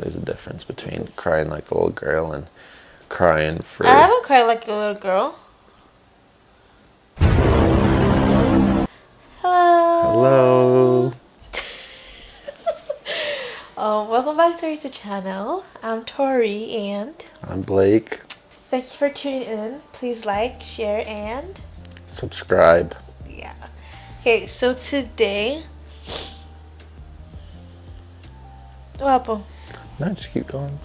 there's a difference between crying like a little girl and crying for... I haven't cried like a little girl. Hello. Hello. Welcome back to our YouTube channel. I'm Tori and I'm Blake. thank you for tuning in. Please like, share, and Subscribe. yeah. Okay, so today, what happened? No, just keep going.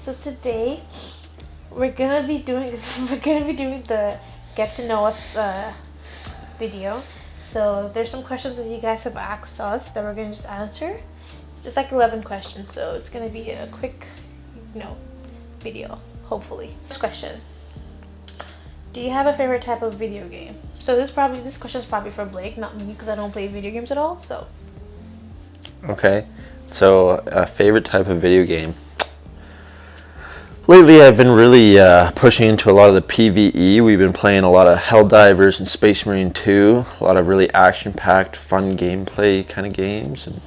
So today, we're gonna be doing the get to know us video. So there's some questions that you guys have asked us that we're gonna just answer. It's just like 11 questions, so it's gonna be a quick, video. Hopefully. First question: do you have a favorite type of video game? So this question is probably for Blake, not me, because I don't play video games at all. So. Okay, so a favorite type of video game. Lately, I've been really pushing into a lot of the PvE. We've been playing a lot of Helldivers and Space Marine 2, a lot of really action-packed, fun gameplay kind of games, and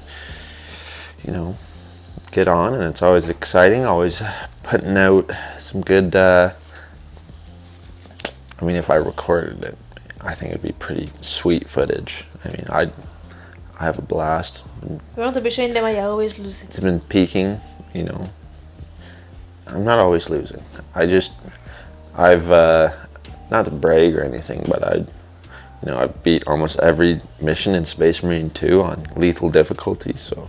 get on. And it's always exciting. Always putting out some good. If I recorded it, I think it'd be pretty sweet footage. I have a blast. We want to be showing them I always losing. It's been peaking, I'm not always losing. I've not to brag or anything, but I beat almost every mission in Space Marine 2 on lethal difficulty, so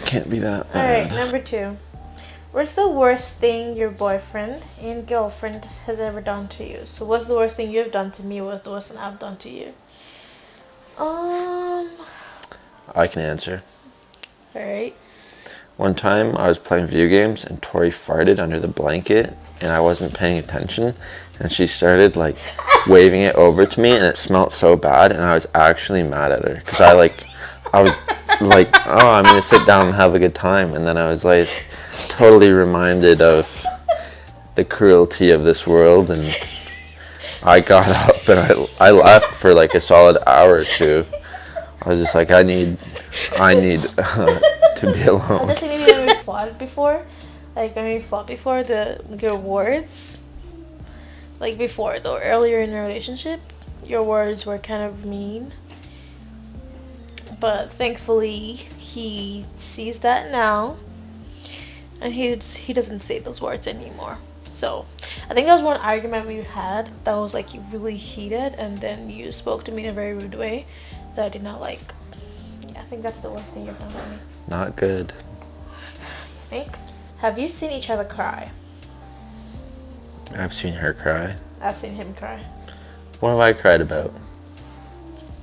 can't be that bad. Alright, number 2. What's the worst thing your boyfriend and girlfriend has ever done to you? So what's the worst thing you've done to me? What's the worst thing I've done to you? I can answer. Alright. One time I was playing video games and Tori farted under the blanket and I wasn't paying attention, and she started waving it over to me, and it smelled so bad, and I was actually mad at her because I was like, oh, I'm gonna sit down and have a good time, and then I was totally reminded of the cruelty of this world, and I got up and I left for a solid hour or two. I was just like, I need to be alone. I'm just saying, maybe when we fought before, your words, before though, earlier in the relationship, your words were kind of mean. But thankfully, he sees that now, and he doesn't say those words anymore. So I think that was one argument we had that was really heated, and then you spoke to me in a very rude way that I did not like. Yeah, I think that's the worst thing you've done to me. Not good. Have you seen each other cry? I've seen her cry. I've seen him cry. What have I cried about?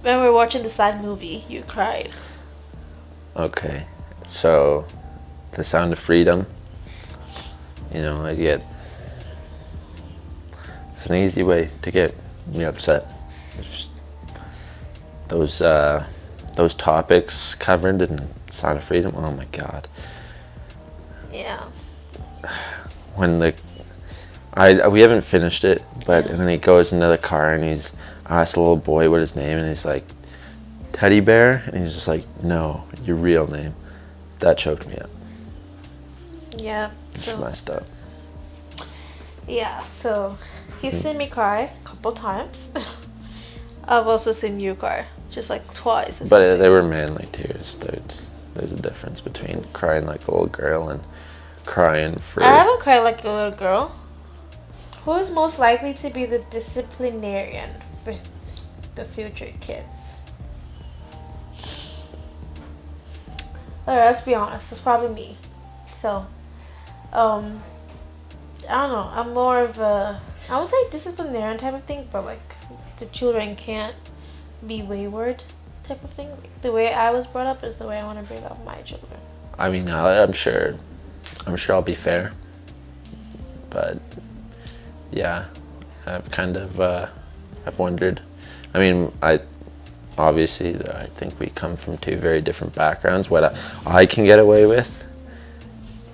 When we were watching the sad movie, you cried. Okay, so The Sound of Freedom. It's an easy way to get me upset. It's just those topics covered in Sound of Freedom. Oh my God. Yeah. When we haven't finished it, but and then he goes into the car and he's asked a little boy what his name, and he's like, Teddy Bear, and he's just like, no, your real name. That choked me up. Yeah. It's messed up. Yeah. So he's seen me cry a couple times. I've also seen you cry, just twice. But they were manly tears. There's a difference between crying like a little girl and crying for... I haven't cried like a little girl. Who is most likely to be the disciplinarian with the future kids? Alright, let's be honest. It's probably me. So, I don't know. I'm more of a, I would say disciplinarian type of thing, but the children can't be wayward type of thing. The way I was brought up is the way I want to bring up my children. I'm sure I'll be fair, but yeah, I've kind of I've wondered. Obviously I think we come from two very different backgrounds. What I can get away with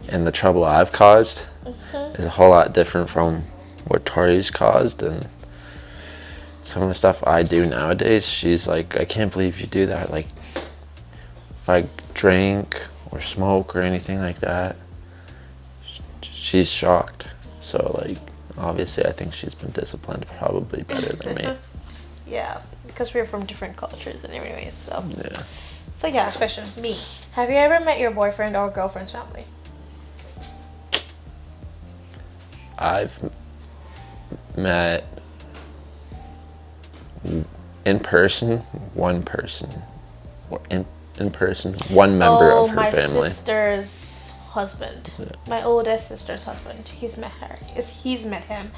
and the trouble I've caused is a whole lot different from what Tori's caused, and some of the stuff I do nowadays, she's like, I can't believe you do that. If I drink or smoke or anything like that, she's shocked. So like, obviously I think she's been disciplined probably better than me. Yeah, because we're from different cultures and everything, so. Yeah. So yeah, last question. Me. Have you ever met your boyfriend or girlfriend's family? I've met in person one person, or in person one member of her my family. sister's husband. Yeah. My oldest sister's husband. He's met her. He's met him.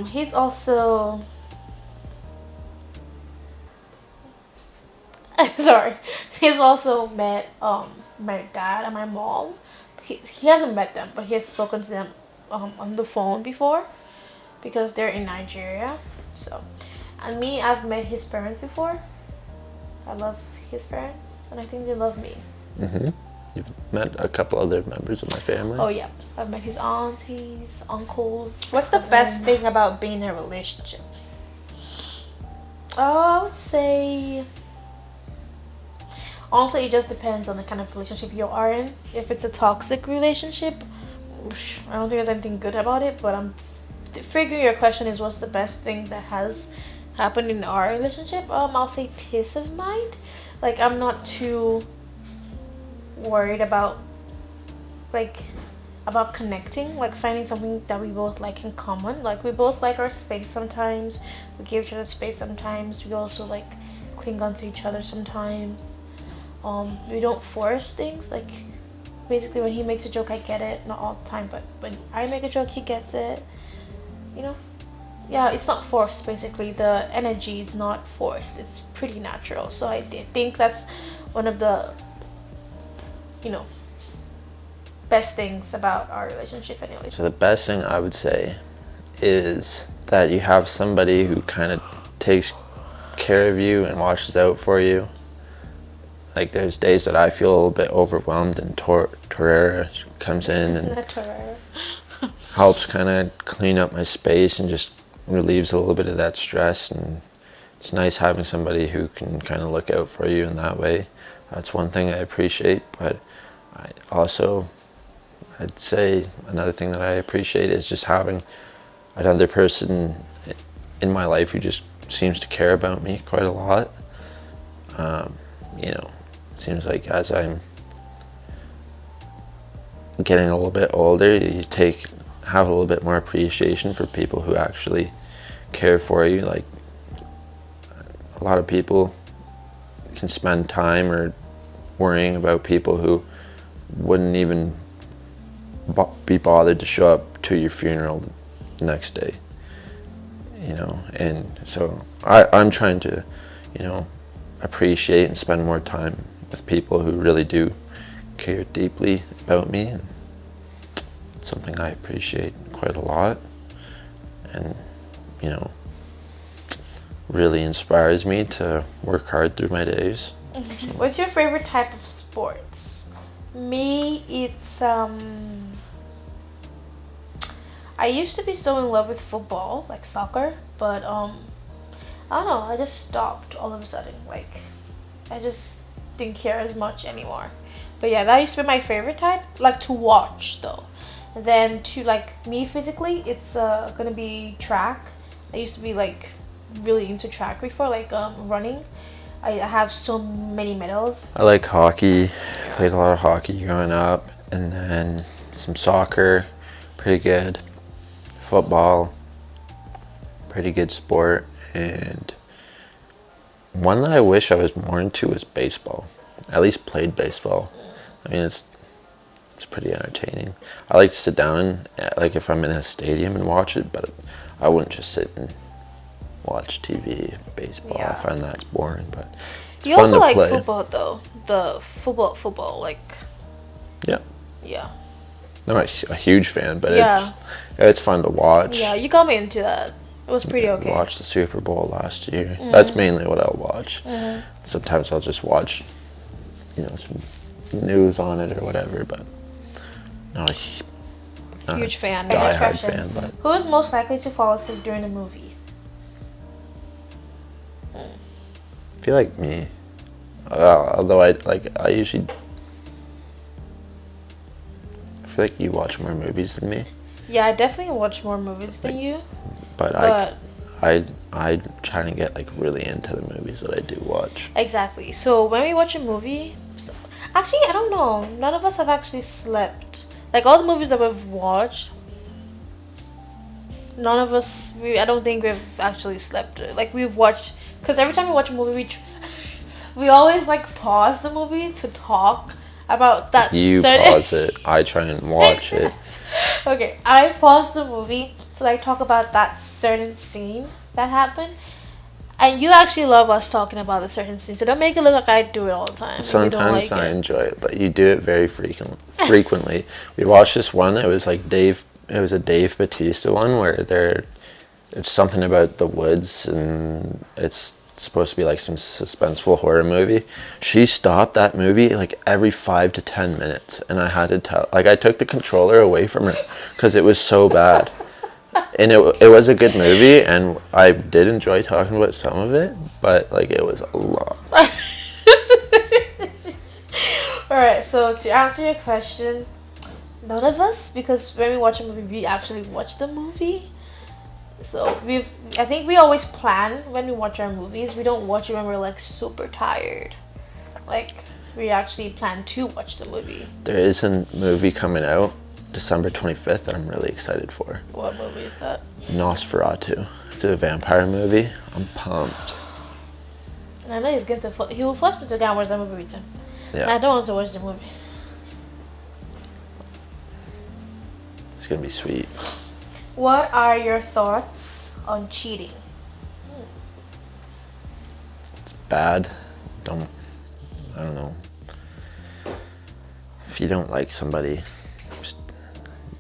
He's also. Sorry. He's also met my dad and my mom. He hasn't met them, but he has spoken to them on the phone before because they're in Nigeria. So, and me, I've met his parents before. I love his parents, and I think they love me. You've met a couple other members of my family. Oh yeah, I've met his aunties, uncles. What's the best thing about being in a relationship? I would say. Honestly, it just depends on the kind of relationship you are in. If it's a toxic relationship, I don't think there's anything good about it. But I'm figuring your question is what's the best thing that has happened in our relationship. I'll say peace of mind. Like I'm not too worried about connecting, like finding something that we both like in common. Like we both like our space sometimes. We give each other space sometimes. We also like cling on to each other sometimes. We don't force things. Like basically when he makes a joke I get it, not all the time, but when I make a joke he gets it, you know. Yeah, it's not forced. Basically the energy is not forced, it's pretty natural. So I think that's one of the, you know, best things about our relationship anyway. So the best thing I would say is that you have somebody who kind of takes care of you and watches out for you. Like there's days that I feel a little bit overwhelmed, and Torreira comes in and helps kind of clean up my space and just relieves a little bit of that stress. And it's nice having somebody who can kind of look out for you in that way. That's one thing I appreciate. But I'd say another thing that I appreciate is just having another person in my life who just seems to care about me quite a lot. You know, it seems like as I'm getting a little bit older, you have a little bit more appreciation for people who actually care for you. Like a lot of people can spend time or worrying about people who wouldn't even be bothered to show up to your funeral the next day, you know. And so I'm trying to, you know, appreciate and spend more time with people who really do care deeply about me, and it's something I appreciate quite a lot, and you know, really inspires me to work hard through my days. So. What's your favorite type of sports? Me, it's I used to be so in love with football, like soccer, but I don't know, I just stopped all of a sudden. Like I just didn't care as much anymore. But yeah, that used to be my favorite type, like to watch though. And then to like me physically, it's gonna be track. I used to be like really into track before, like running. I have so many medals. I like hockey. Played a lot of hockey growing up, and then some soccer, pretty good. Football, pretty good sport. And one that I wish I was more into was baseball. At least played baseball. I mean, it's pretty entertaining. I like to sit down and, like, if I'm in a stadium and watch it, but I wouldn't just sit and watch TV baseball. Yeah. I find that's boring, but it's you fun also to like play. football though. The football, like Yeah. yeah. I'm not a huge fan, but Yeah. it's fun to watch. Yeah, you got me into that. It was pretty okay. Watched the Super Bowl last year. That's mainly what I'll watch. Sometimes I'll just watch, you know, some news on it or whatever, but not a Huge fan. die-hard Next question. fan. But Who is most likely to fall asleep during a movie? I feel like me. Although I usually feel like you watch more movies than me, Yeah, I definitely watch more movies than you. but But I try to get like really into the movies that I do watch. exactly. So when we watch a movie, actually, I don't know. None of us have actually slept. Like all the movies that we've watched, none of us. I don't think we've actually slept. Like we've watched, because every time we watch a movie, we always like pause the movie to talk about that. You pause it, I try and watch it. Okay, I pause the movie to like talk about that certain scene that happened. And you actually love us talking about a certain scene, so don't make it look like I do it all the time. and you don't Sometimes like I it. enjoy it, but you do it very frequently. We watched this one. It was like Dave. It was a Dave Bautista one where it's something about the woods, and it's supposed to be like some suspenseful horror movie. She stopped that movie like every 5 to 10 minutes, and I had to tell. Like I took the controller away from her because it was so bad. And it was a good movie, and I did enjoy talking about some of it, but like it was a lot. Alright, so to answer your question, none of us, because when we watch a movie, we actually watch the movie. So I think we always plan when we watch our movies. We don't watch it when we're like super tired. Like we actually plan to watch the movie. There is a movie coming out December 25th that I'm really excited for. What movie is that? Nosferatu. It's a vampire movie. I'm pumped. I know he's going to. He will force me to go and watch the movie with him. Yeah. I don't want to watch the movie. It's gonna be sweet. What are your thoughts on cheating? It's bad. I don't know. If you don't like somebody, just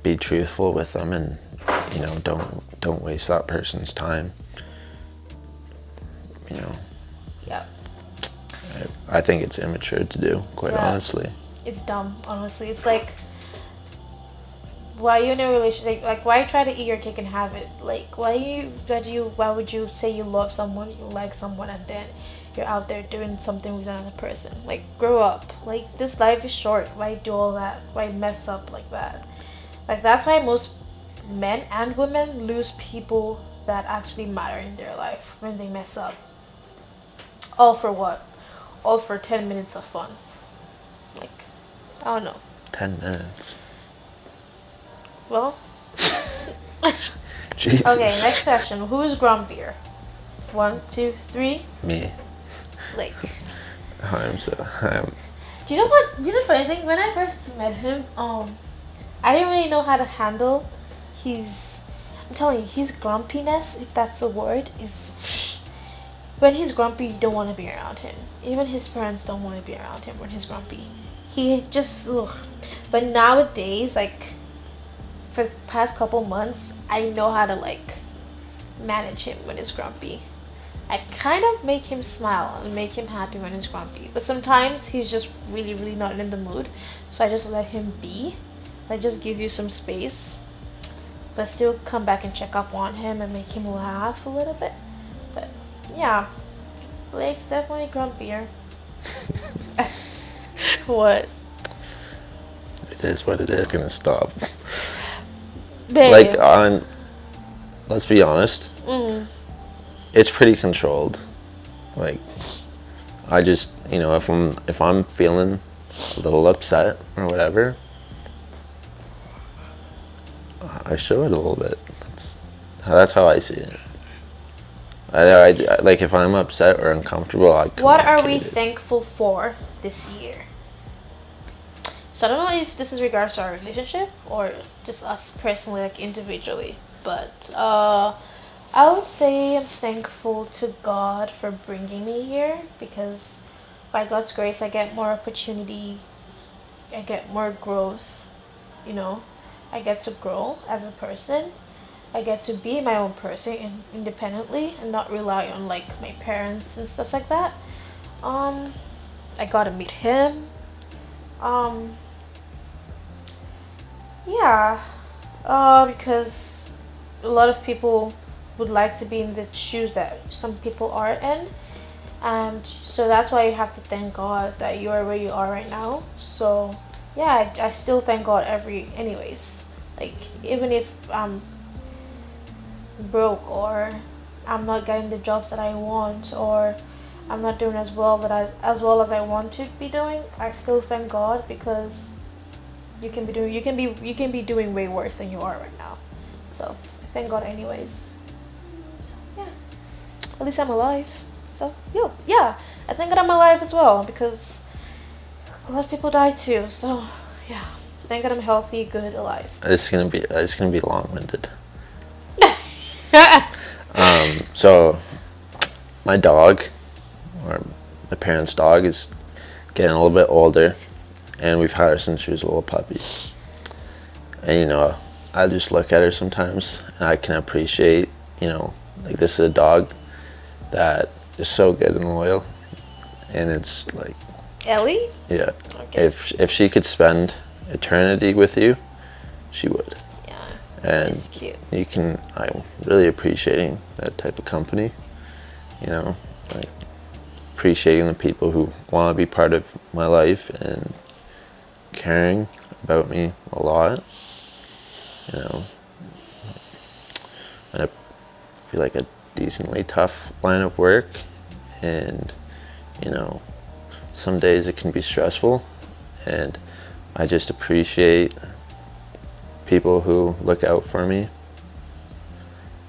be truthful with them, and don't waste that person's time. Yep. I think it's immature to do, quite Yeah. honestly. It's dumb, honestly. It's like, why are you in a relationship? Like, why try to eat your cake and have it? Like, why would you say you love someone, you like someone, and then you're out there doing something with another person? Like, grow up. Like, this life is short. Why do all that? Why mess up like that? Like, that's why most men and women lose people that actually matter in their life when they mess up. All for what? All for 10 minutes of fun. Like, I don't know. 10 minutes. Well, Jesus. okay, next question. Who is grumpier? 1, 2, 3. Me. Like, I'm do you know what? Do you know the funny thing? When I first met him, I didn't really know how to handle his. I'm telling you, his grumpiness, if that's the word, is. When he's grumpy, you don't want to be around him. Even his parents don't want to be around him when he's grumpy. He just. Ugh. But nowadays, like, for the past couple months, I know how to like manage him when he's grumpy. I kind of make him smile and make him happy when he's grumpy. But sometimes he's just really, really not in the mood. So I just let him be. I just give you some space. But still come back and check up on him and make him laugh a little bit. But yeah, Blake's definitely grumpier. What? It is what it is. Gonna stop. Babe. Like let's be honest. It's pretty controlled. Like I just if I'm feeling a little upset or whatever, I show it a little bit. That's how I see it. I like if I'm upset or uncomfortable, What are we communicate it. thankful for this year? So I don't know if this is regards to our relationship or just us personally, like individually. But I would say I'm thankful to God for bringing me here, because by God's grace I get more opportunity, I get more growth, I get to grow as a person. I get to be my own person independently and not rely on like my parents and stuff like that. I got to meet him. Because a lot of people would like to be in the shoes that some people are in, and so that's why you have to thank God that you are where you are right now. So yeah, I still thank God anyways. Like, even if I'm broke, or I'm not getting the jobs that I want, or I'm not doing as well as I want to be doing, I still thank God, because you can be doing way worse than you are right now. So thank God anyways. So yeah, at least I'm alive. So yeah, I thank God I'm alive as well, because a lot of people die too. So yeah, thank God I'm healthy, good, alive. It's gonna be long-winded. So my dog, or my parents' dog, is getting a little bit older, and we've had her since she was a little puppy. And I just look at her sometimes, and I can appreciate, like, this is a dog that is so good and loyal, and it's like, Ellie? yeah, Okay. if she could spend eternity with you, she would. Yeah. And It's cute. I'm really appreciating that type of company, like appreciating the people who want to be part of my life and caring about me a lot. I feel like a decently tough line of work, and some days it can be stressful, and I just appreciate people who look out for me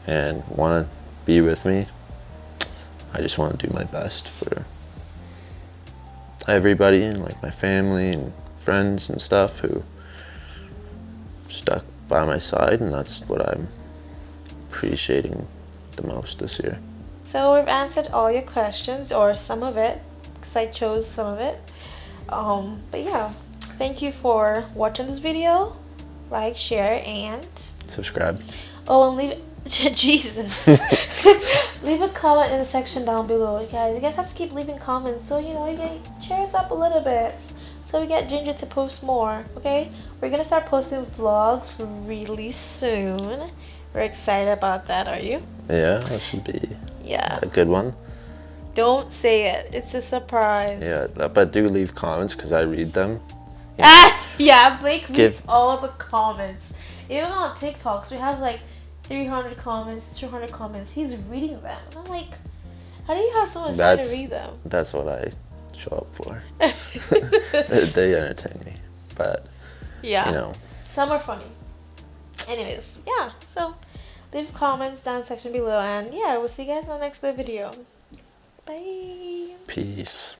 and want to be with me. I just want to do my best for everybody, and like my family and friends and stuff who stuck by my side, and that's what I'm appreciating the most this year. So we've answered all your questions, or some of it, because I chose some of it. But yeah, thank you for watching this video. Like, share, and Subscribe. oh, and leave Jesus. Leave a comment in the section down below, guys. You guys have to keep leaving comments, so you can cheer us up a little bit, so we get Ginger to post more. Okay, we're gonna start posting vlogs really soon. We're excited about that. Are you? Yeah, that should be Yeah. a good one. Don't say it. It's a surprise. Yeah, but do leave comments, because I read them. Yeah, Blake reads all the comments. Even on TikToks, we have like 300 comments, 200 comments. He's reading them. And I'm like, how do you have so much time to read them? That's what I show up for. They entertain me. But, Yeah. Some are funny. Anyways, yeah. So, leave comments down in the section below. And yeah, we'll see you guys in the next video. Bye. Peace.